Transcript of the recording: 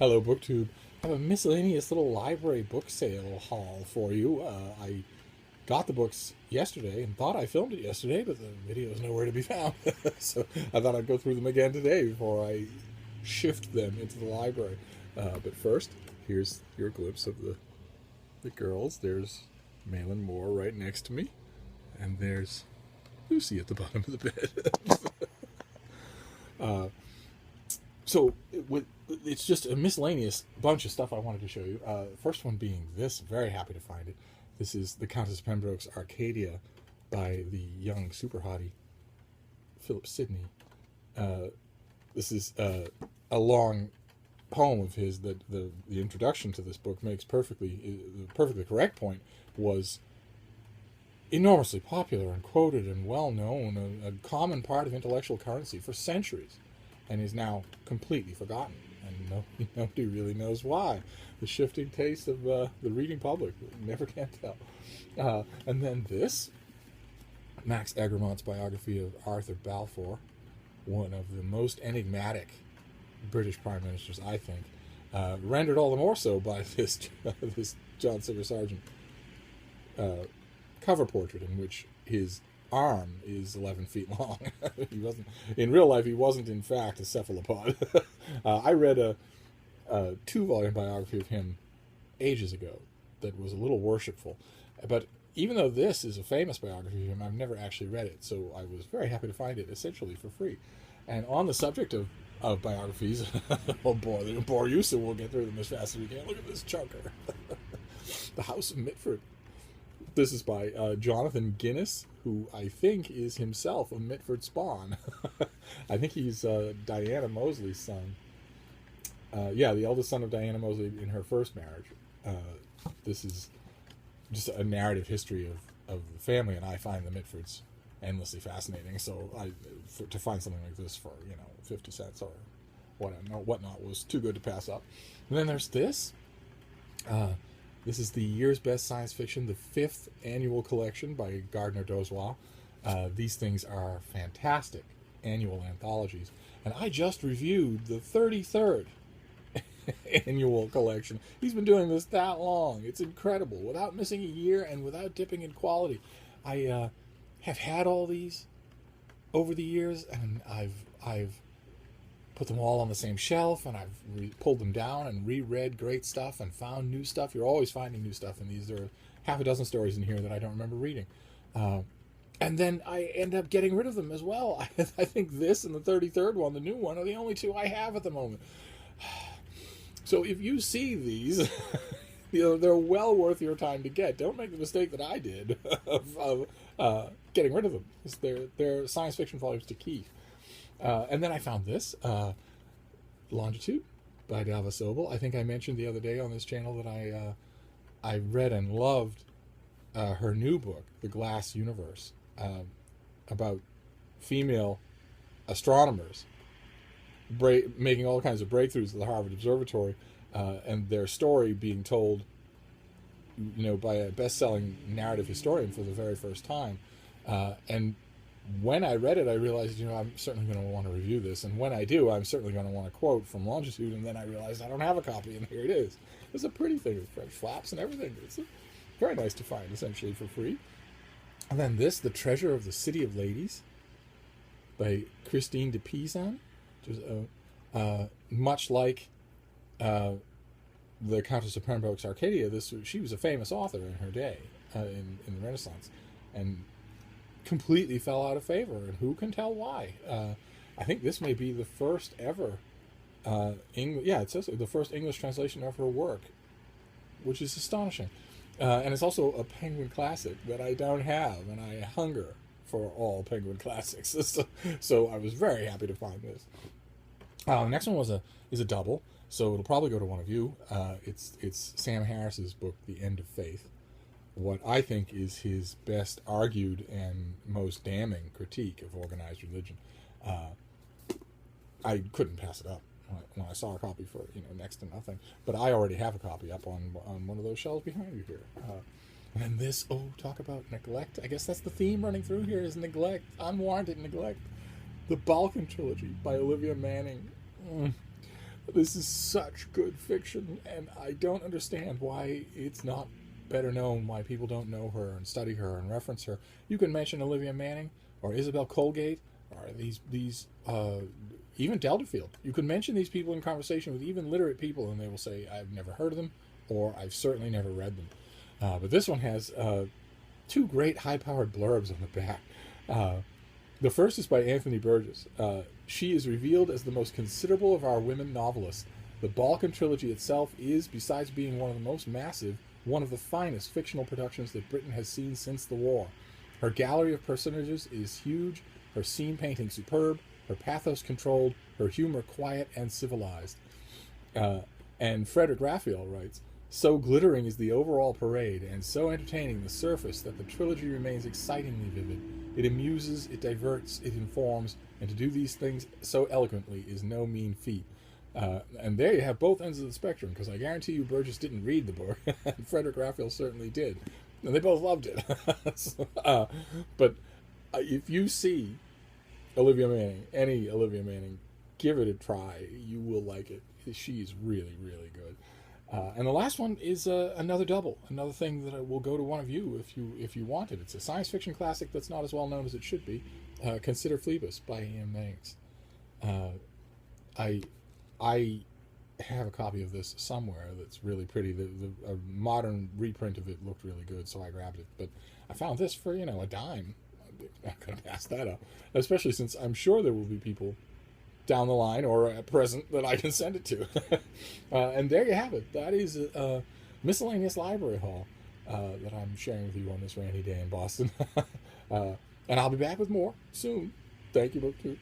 Hello, BookTube. I have a miscellaneous little library book sale haul for you. I got the books yesterday and thought I filmed it yesterday, but the video is nowhere to be found. So I thought I'd go through them again today before I shift them into the library. But first, here's your glimpse of the girls. There's Malin Moore right next to me, and there's Lucy at the bottom of the bed. So it's just a miscellaneous bunch of stuff I wanted to show you. First one being this. Very happy to find it. This is the Countess of Pembroke's Arcadia by the young super hottie Philip Sidney. This is a long poem of his that the introduction to this book makes perfectly correct point. Was enormously popular and quoted and well known, a common part of intellectual currency for centuries, and is now completely forgotten, and nobody really knows why. The shifting taste of the reading public, never can tell. And then this, Max Egremont's biography of Arthur Balfour, one of the most enigmatic British prime ministers, I think, rendered all the more so by this John Singer Sargent cover portrait, in which his arm is 11 feet long. He wasn't in real life. He wasn't in fact a cephalopod. I read a 2-volume biography of him ages ago that was a little worshipful, but even though this is a famous biography of him, I've never actually read it, so I was very happy to find it essentially for free. And on the subject of biographies, oh boy, they don't bore you, so we'll get through them as fast as we can. Look at this chunker. The House of Mitford. This is by Jonathan Guinness, who I think is himself a Mitford spawn. I think he's Diana Mosley's son. The eldest son of Diana Mosley in her first marriage. This is just a narrative history of the family, and I find the Mitfords endlessly fascinating. So to find something like this for 50 cents or whatnot was too good to pass up. And then there's this. This is the year's best science fiction, the 5th annual collection by Gardner Dozois. These things are fantastic annual anthologies. And I just reviewed the 33rd annual collection. He's been doing this that long. It's incredible. Without missing a year and without dipping in quality. I have had all these over the years, and I've put them all on the same shelf, and I've pulled them down and reread great stuff and found new stuff. You're always finding new stuff in these. There are half a dozen stories in here that I don't remember reading. And then I end up getting rid of them as well. I think this and the 33rd one, the new one, are the only two I have at the moment. So if you see these, they're well worth your time to get. Don't make the mistake that I did of getting rid of them. They're science fiction volumes to keep. And then I found this, Longitude by Dalva Sobel. I think I mentioned the other day on this channel that I read and loved her new book, The Glass Universe, about female astronomers making all kinds of breakthroughs at the Harvard Observatory, and their story being told, by a best-selling narrative historian for the very first time. And when I read it, I realized, I'm certainly going to want to review this. And when I do, I'm certainly going to want to quote from Longitude. And then I realized I don't have a copy, and here it is. It's a pretty thing with French flaps and everything. It's very nice to find, essentially, for free. And then this, The Treasure of the City of Ladies by Christine de Pizan. Much like the Countess of Pembroke's Arcadia, she was a famous author in her day, in the Renaissance. And completely fell out of favor, and who can tell why? I think this may be the first ever it says the first English translation of her work, which is astonishing. And it's also a Penguin classic that I don't have, and I hunger for all Penguin classics. So I was very happy to find this. The next one is a double, so it'll probably go to one of you. It's Sam Harris's book, The End of Faith. What I think is his best argued and most damning critique of organized religion. I couldn't pass it up when I saw a copy for next to nothing. But I already have a copy up on one of those shelves behind you here. And then this, talk about neglect. I guess that's the theme running through here is neglect, unwarranted neglect. The Balan Trilogy by Olivia Manning. This is such good fiction, and I don't understand why it's not better known, why people don't know her and study her and reference her. You can mention Olivia Manning or Isabel Colgate or these even Delderfield. You can mention these people in conversation with even literate people, and they will say, "I've never heard of them," or "I've certainly never read them." But this one has two great high-powered blurbs on the back. The first is by Anthony Burgess. She is revealed as the most considerable of our women novelists. The Balkan Trilogy itself is, besides being one of the most massive, one of the finest fictional productions that Britain has seen since the war. Her gallery of personages is huge, her scene painting superb, her pathos controlled, her humor quiet and civilized. And Frederick Raphael writes, "So glittering is the overall parade, and so entertaining the surface, that the trilogy remains excitingly vivid. It amuses, it diverts, it informs, and to do these things so eloquently is no mean feat." And there you have both ends of the spectrum, because I guarantee you Burgess didn't read the book, and Frederick Raphael certainly did. And they both loved it. But if you see Olivia Manning, any Olivia Manning, give it a try. You will like it. She is really, really good. And the last one is another double, another thing that will go to one of you if you want it. It's a science fiction classic that's not as well known as it should be. Consider Fleas by Ian Banks. I have a copy of this somewhere that's really pretty. A modern reprint of it looked really good, so I grabbed it. But I found this for a dime. I'm going to pass that up, especially since I'm sure there will be people down the line or at present that I can send it to. And there you have it. That is a Miscellaneous Library Haul that I'm sharing with you on this rainy day in Boston. And I'll be back with more soon. Thank you, BookTube.